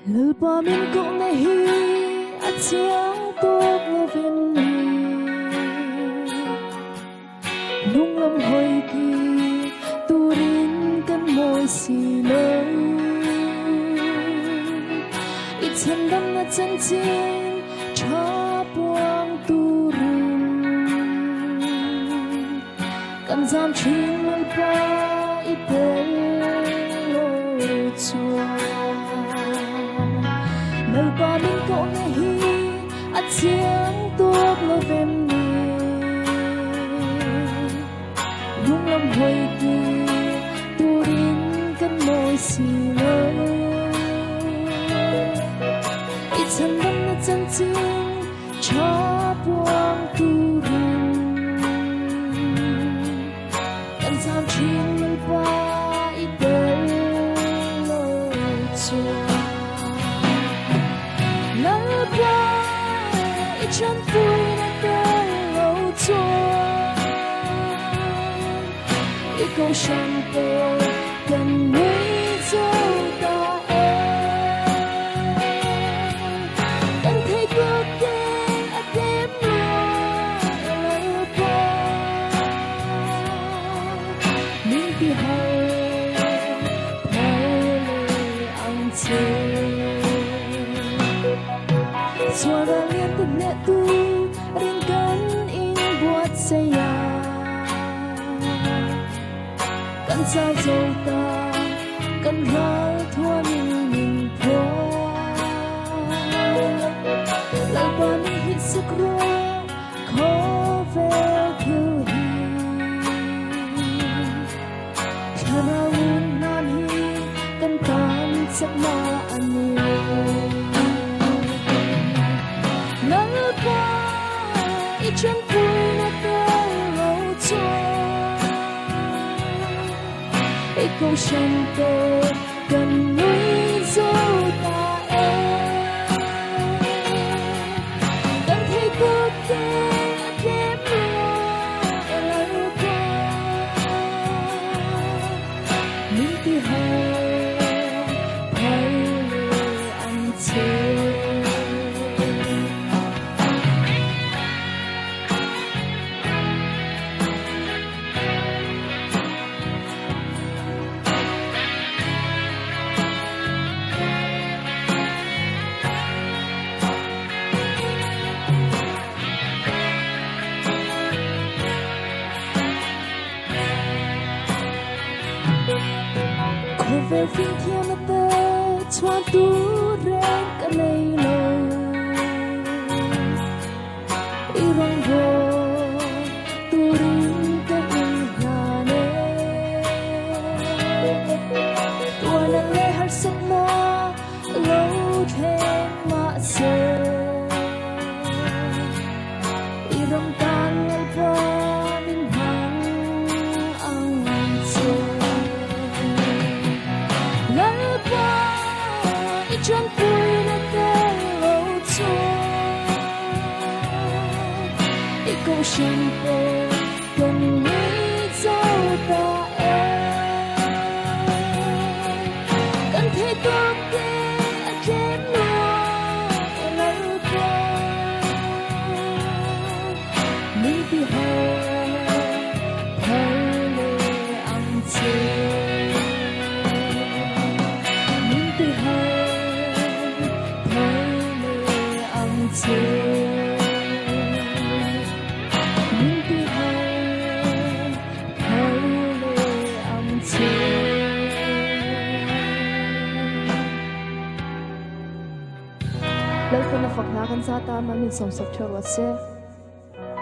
Lời ba mình cũng nghe hi a chiang tốt lo ven mi nung lâm hồi kỳ tu rin căn môi xì lơ ít chân đâm na chân chiến cha buông tu rin căn giam chuyên lời ba ít bê lô chua lời ba mình cũng nghe hi a chiang tốt lo ven mi nung lâm hồi kỳ tu rin căn môi xì lơ ít chân đâm na chân chiến cha buông tu rin căn giam chuyên lời ba ít bê lô chua lời ba ít chân vui na bê lô chua ít câu sông tô gần núi dâu ta cần thấy bước đến ở đêm mưa lời ba mimpi hay lời anh chơi suara lihat terlihat tu ringkan ing buat saya kan sao dâu ta kan ra thua mình pro lời ba mình hít sức ra khó về thiếu hi khana un nan hi kan tan sắc ma anh lời ba ít chân vui na bê lô chua ít câu sông tô gần núi dâu ta cần thấy bước đến đêm mưa lời ba mimpi hay lời anh chơi cô về phiên thiên là tơ choan tu ren cả này lô irong vô tu rin cả in hà nê tua là lê har sắc na lâu thêm mà sơ irong tan ngày ba mình hằng ang chơi lời ba ít chân vui na bê lô chua ít câu sông tô gần núi dâu ta cần thấy bước đến ở đêm mưa lời ba mimpi hay lời anh chơi mimpi hay lời anh chơi mimpi hay lời anh chơi lời con là phật na kan sa ta mà mình sống sạch cho rồi